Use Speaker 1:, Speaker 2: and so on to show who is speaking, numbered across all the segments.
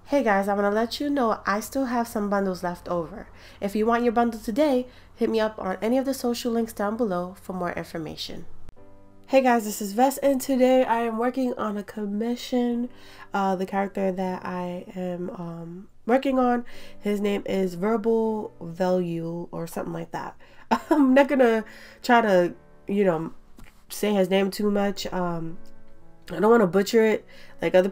Speaker 1: Hey guys, I want to let you know I still have some bundles left over. If you want your bundle today, hit me up on any of the social links down below for more information. Hey guys, this is Vess, and today I am working on a commission. The character that I am working on, his name is Vleuel or something like that. I'm not gonna try to, say his name too much. I don't want to butcher it like other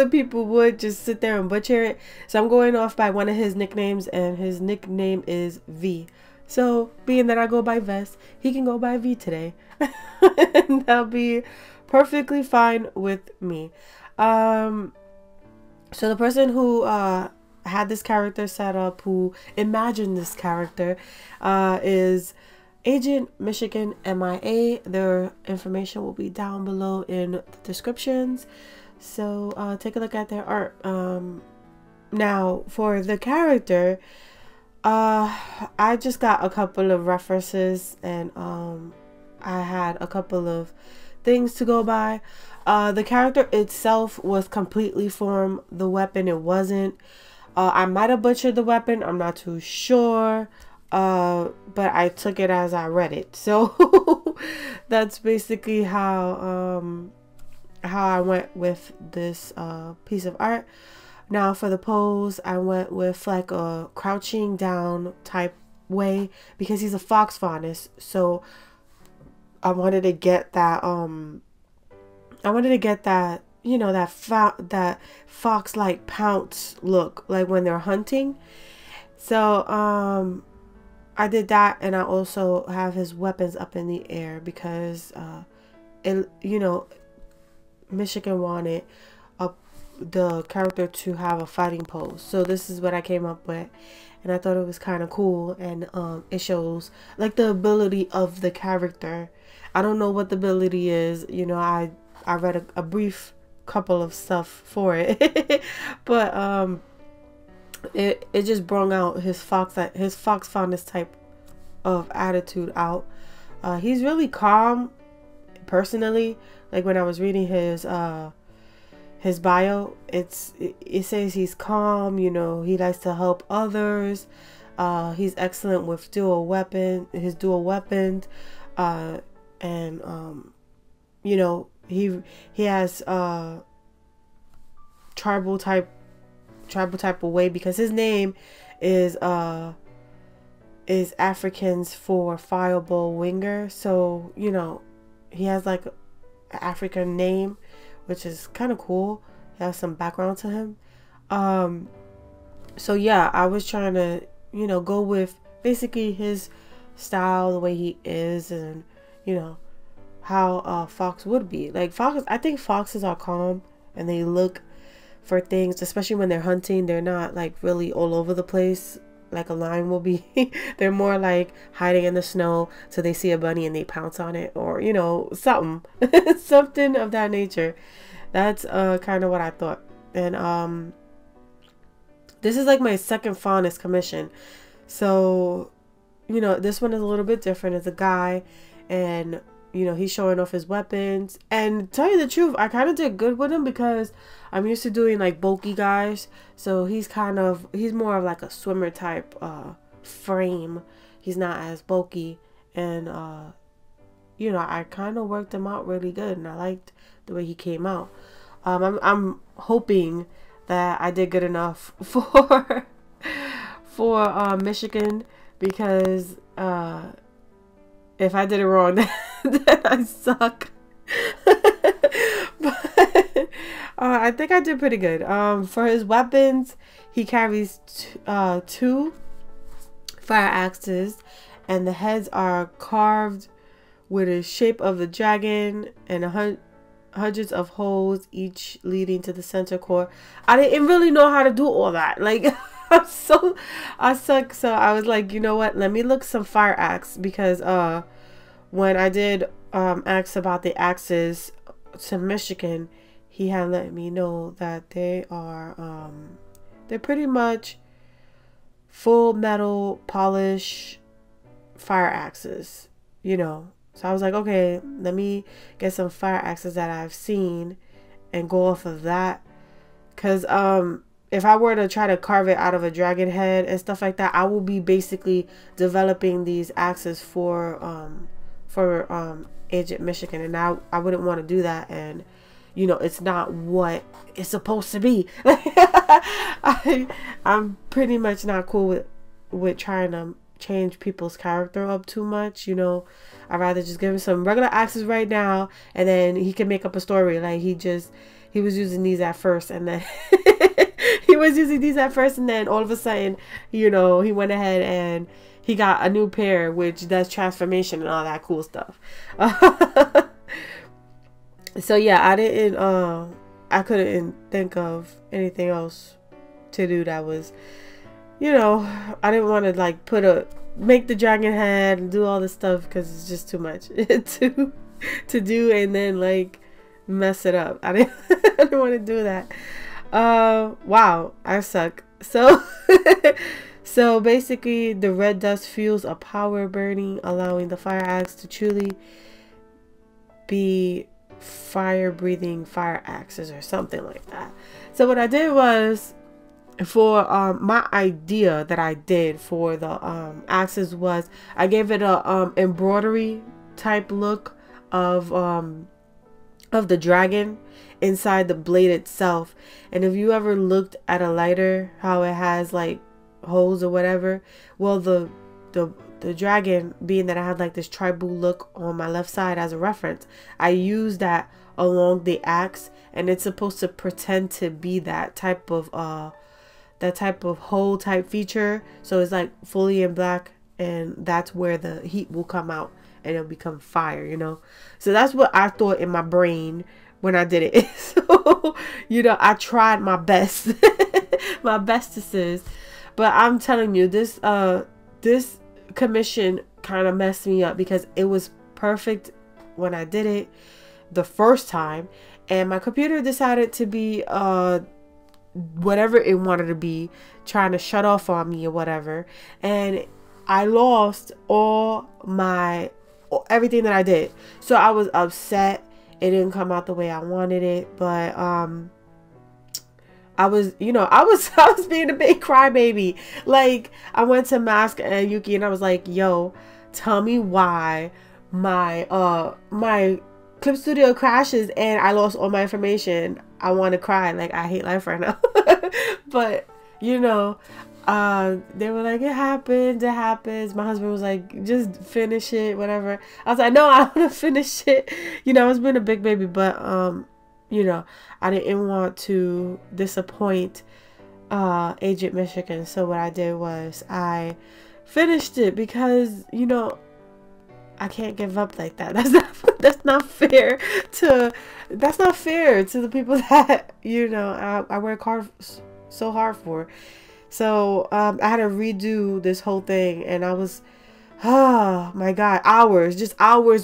Speaker 1: people would just sit there and butcher it. So I'm going off by one of his nicknames, and his nickname is V. So being that I go by Vess, he can go by V today. And that'll be perfectly fine with me. So the person who had this character set up, who imagined this character, is Agent Michigan MIA. Their information will be down below in the descriptions. So take a look at their art. Now for the character, I just got a couple of references, and I had a couple of things to go by. The character itself was completely from the weapon. It wasn't. I might have butchered the weapon. I'm not too sure. But I took it as I read it. So that's basically how I went with this piece of art. Now for the pose, I went with like a crouching down type way because he's a fox faunus. So I wanted to get that that fox like pounce look, like when they're hunting. So I did that, and I also have his weapons up in the air because Michigan wanted the character to have a fighting pose. So this is what I came up with, and I thought it was kind of cool, and it shows like the ability of the character. I don't know what the ability is. I read a brief couple of stuff for it, but it just brought out his fox faunus type of attitude out. He's really calm personally. Like when I was reading his bio, it says he's calm, he likes to help others. He's excellent with his dual weapons, and he has tribal type of way, because his name is Africans for fireball winger. So he has like an African name, which is kind of cool. He has some background to him. So yeah, I was trying to go with basically his style, the way he is, and how fox would be. Like I think foxes are calm, and they look for things, especially when they're hunting. They're not like really all over the place like a lion will be. They're more like hiding in the snow, so they see a bunny and they pounce on it, or something something of that nature. That's kind of what I thought. And this is like my second faunus commission, so this one is a little bit different. It's a guy, and he's showing off his weapons. And to tell you the truth, I kind of did good with him because I'm used to doing like bulky guys. So he's more of like a swimmer type frame. He's not as bulky. And I kind of worked him out really good, and I liked the way he came out. I'm hoping that I did good enough for Michigan, because if I did it wrong, then I suck. But I think I did pretty good. For his weapons, he carries two fire axes, and the heads are carved with the shape of the dragon, and hundreds of holes, each leading to the center core. I didn't really know how to do all that. Like I suck. So I was like, you know what? Let me look some fire axe, because when I did ask about the axes to Michigan, he had let me know that they are they're pretty much full metal polish fire axes, So I was like, okay, let me get some fire axes that I've seen and go off of that because if I were to try to carve it out of a dragon head and stuff like that, I will be basically developing these axes for Agent Michigan, and I wouldn't want to do that, and you know, it's not what it's supposed to be. I'm pretty much not cool with trying to change people's character up too much, you know. I'd rather just give him some regular axes right now, and then he can make up a story. Like he was using these at first, and then then all of a sudden, you know, he went ahead and he got a new pair which does transformation and all that cool stuff. So yeah, I couldn't think of anything else to do that was, you know, I didn't want to like make the dragon head and do all this stuff because it's just too much to do and then like mess it up. I didn't want to do that. Wow, I suck. So so basically the red dust fuels a power burning, allowing the fire axe to truly be fire breathing fire axes or something like that. So what I did was, for my idea that I did for the axes was I gave it a embroidery type look of the dragon inside the blade itself. And if you ever looked at a lighter, how it has like holes or whatever, well, the dragon, being that I had like this tribal look on my left side as a reference, I used that along the axe, and it's supposed to pretend to be that type of hole type feature. So it's like fully in black, and that's where the heat will come out and it'll become fire, you know. So that's what I thought in my brain when I did it. So, you know, I tried my best, my bestesses, but I'm telling you, this commission kind of messed me up because it was perfect when I did it the first time, and my computer decided to be whatever it wanted to be, trying to shut off on me or whatever, and I lost everything that I did. So I was upset. It didn't come out the way I wanted it, but I was being a big crybaby. Like, I went to Mask and Yuki and I was like, yo, tell me why my Clip Studio crashes and I lost all my information. I want to cry. Like, I hate life right now. But, you know, they were like, it happens. My husband was like, just finish it, whatever. I was like, no, I want to finish it. You know, I was being a big baby, but, you know, I didn't want to disappoint Agent Michigan. So what I did was I finished it because, you know, I can't give up like that. That's not fair to the people that, you know, I work so hard for. So I had to redo this whole thing, and I was, oh my god, hours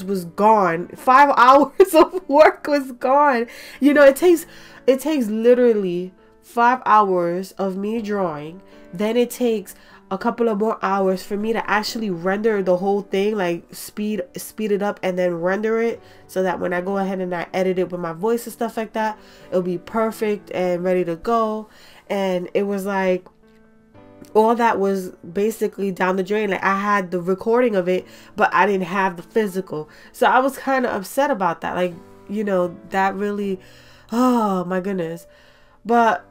Speaker 1: was gone. 5 hours of work was gone. You know, it takes literally 5 hours of me drawing, then it takes a couple of more hours for me to actually render the whole thing, like speed it up and then render it, so that when I go ahead and I edit it with my voice and stuff like that, it'll be perfect and ready to go. And it was like, all that was basically down the drain. Like, I had the recording of it, but I didn't have the physical. So I was kind of upset about that. Like, you know, that really, oh my goodness. But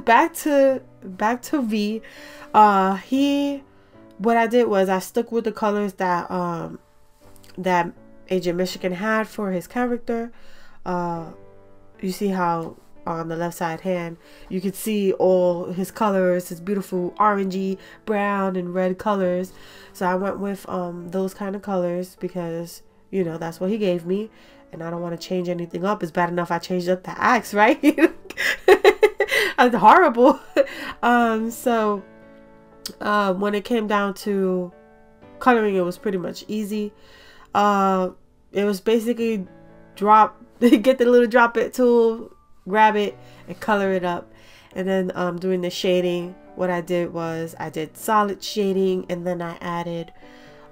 Speaker 1: back to V. What I did was I stuck with the colors that that Agent Michigan had for his character. You see how on the left side hand you could see all his colors, his beautiful orangey, brown and red colors. So I went with those kind of colors because, you know, that's what he gave me, and I don't want to change anything up. It's bad enough I changed up the axe, right? That's horrible. So when it came down to coloring, it was pretty much easy. It was basically get the little drop it tool, grab it and color it up. And then doing the shading, what I did was I did solid shading, and then I added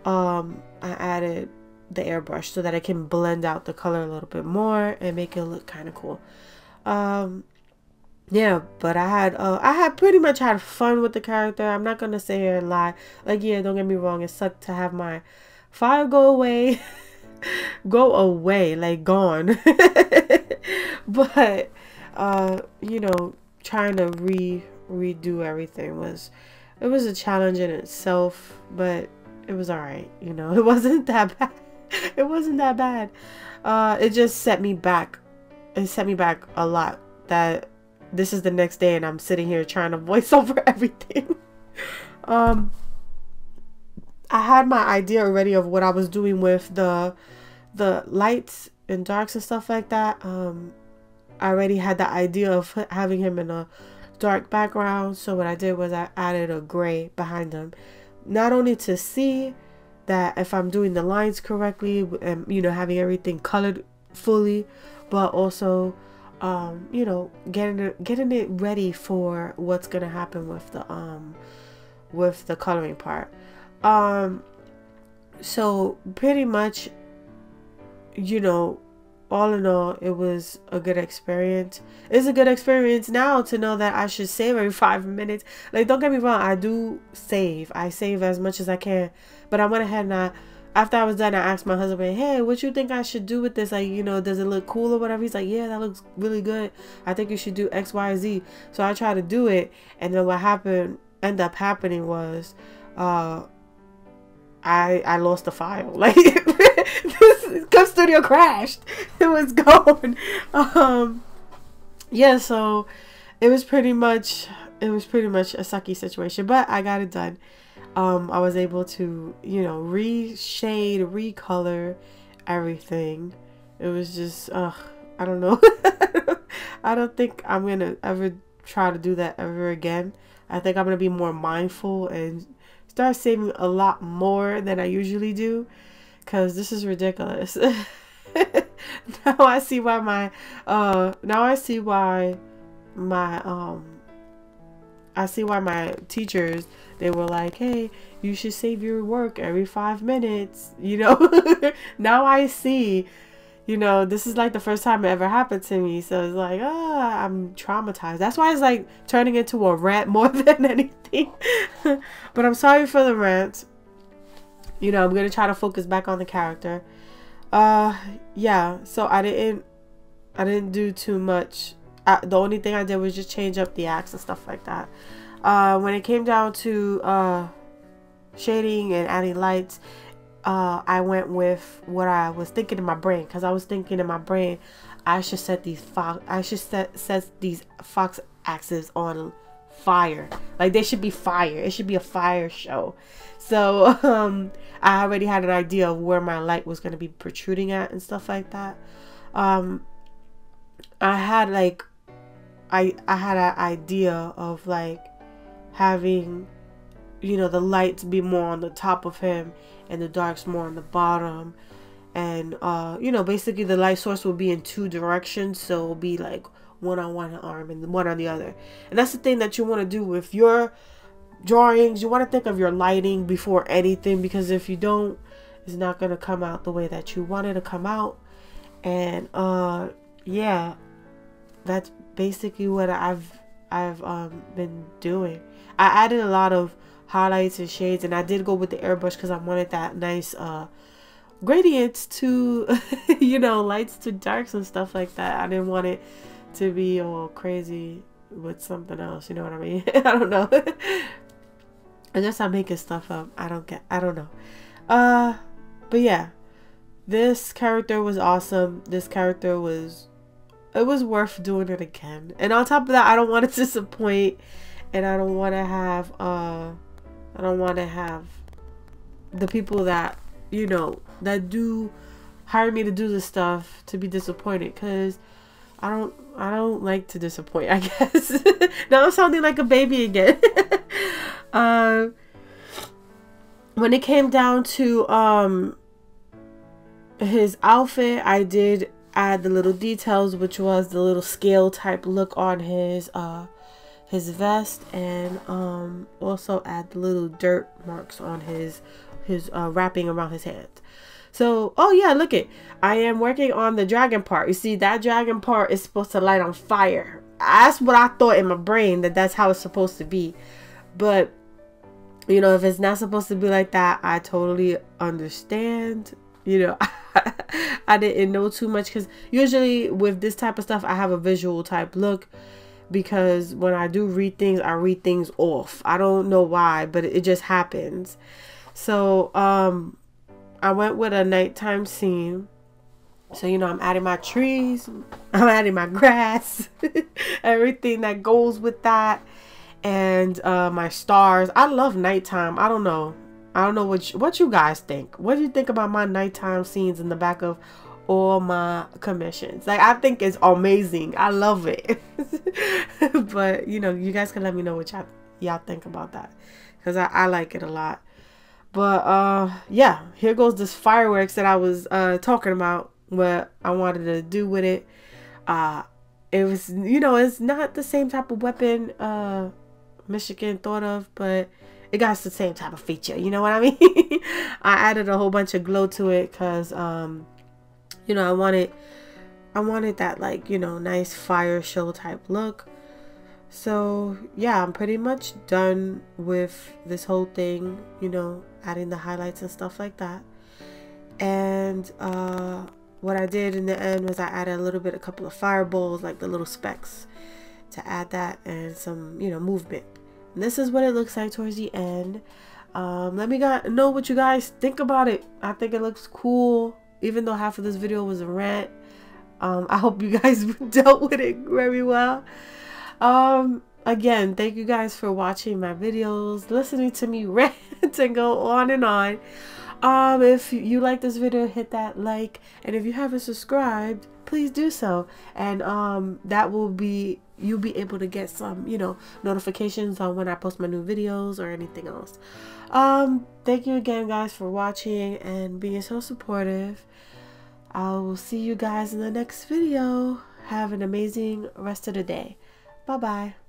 Speaker 1: the airbrush so that it can blend out the color a little bit more and make it look kind of cool. yeah, but I had pretty much had fun with the character. I'm not gonna say here and lie. Like, yeah, don't get me wrong, it sucked to have my fire go away. Go away, like gone. But you know, trying to redo everything was, it was a challenge in itself, but it was all right. You know, it wasn't that bad. It wasn't that bad. It just set me back. It set me back a lot, that this is the next day and I'm sitting here trying to voice over everything. I had my idea already of what I was doing with the lights and darks and stuff like that. I already had the idea of having him in a dark background, so what I did was I added a gray behind him, not only to see that if I'm doing the lines correctly and, you know, having everything colored fully, but also you know, getting it ready for what's gonna happen with the coloring part. So pretty much, you know, all in all, it was a good experience. It's a good experience now to know that I should save every 5 minutes. Like, don't get me wrong, I do save. I save as much as I can. But I went ahead and after I was done, I asked my husband, hey, what you think I should do with this? Like, you know, does it look cool or whatever? He's like, yeah, that looks really good. I think you should do X, Y, Z. So I tried to do it. And then what ended up happening was, I lost the file. Like, this studio crashed. It was gone. Yeah, so it was pretty much a sucky situation, but I got it done. I was able to, you know, reshade, recolor everything. It was just, I don't know. I don't think I'm gonna ever try to do that ever again. I think I'm gonna be more mindful and start saving a lot more than I usually do, because this is ridiculous. Now I see why my teachers, they were like, hey, you should save your work every 5 minutes, you know. Now I see, you know, this is like the first time it ever happened to me. So it's like, I'm traumatized. That's why it's like turning into a rant more than anything. But I'm sorry for the rant. You know, I'm going to try to focus back on the character. Yeah, so I didn't do too much. The only thing I did was just change up the acts and stuff like that. When it came down to shading and adding lights, I went with what I was thinking in my brain, because I was thinking in my brain I should set these set these fox axes on fire. Like, they should be fire. It should be a fire show. So I already had an idea of where my light was going to be protruding at and stuff like that. I had like I had an idea of like having, you know, the lights be more on the top of him and the darks more on the bottom, and you know, basically the light source will be in 2 directions, so it'll be like one on one arm and one on the other. And that's the thing that you want to do with your drawings. You want to think of your lighting before anything, because if you don't, it's not going to come out the way that you want it to come out. And yeah, that's basically what I've been doing. I added a lot of highlights and shades, and I did go with the airbrush because I wanted that nice gradients to you know, lights to darks and stuff like that. I didn't want it to be all crazy with something else, you know what I mean? I don't know. I guess I'm making stuff up. I don't know. But yeah, this character was awesome. This character was, it was worth doing it again. And on top of that, I don't want to disappoint, and I don't want to have the people that, you know, that do hire me to do this stuff to be disappointed, because I don't like to disappoint, I guess. Now I'm sounding like a baby again. When it came down to his outfit, I did add the little details, which was the little scale type look on his vest, and also add the little dirt marks on his wrapping around his hands. So, oh yeah, look it. I am working on the dragon part. You see, that dragon part is supposed to light on fire. that's what I thought in my brain, that that's how it's supposed to be. But you know, if it's not supposed to be like that, I totally understand. You know, I didn't know too much, because usually with this type of stuff, I have a visual type look, because when I do read things, I read things off. I don't know why, but it just happens. So I went with a nighttime scene. So, you know, I'm adding my trees, I'm adding my grass, everything that goes with that, and my stars. I love nighttime. I don't know what you guys think. What do you think about my nighttime scenes in the back of all my commissions? Like, I think it's amazing. I love it. But you know, you guys can let me know what y'all think about that, because I like it a lot. But yeah, here goes this fireworks that I was talking about, what I wanted to do with it. It was, you know, it's not the same type of weapon Michigan thought of, but it got the same type of feature, you know what I mean? I added a whole bunch of glow to it, because you know, I wanted that, like, you know, nice fire show type look. So yeah, I'm pretty much done with this whole thing, you know, adding the highlights and stuff like that. And what I did in the end was I added a couple of fireballs, like the little specks, to add that, and some, you know, movement. And this is what it looks like towards the end. Let me know what you guys think about it. I think it looks cool, even though half of this video was a rant. I hope you guys dealt with it very well. Again, thank you guys for watching my videos, listening to me rant and go on and on. If you like this video, hit that like, and if you haven't subscribed, please do so. And that will be, you'll be able to get some, you know, notifications on when I post my new videos or anything else. Thank you again, guys, for watching and being so supportive. I will see you guys in the next video. Have an amazing rest of the day. Bye bye.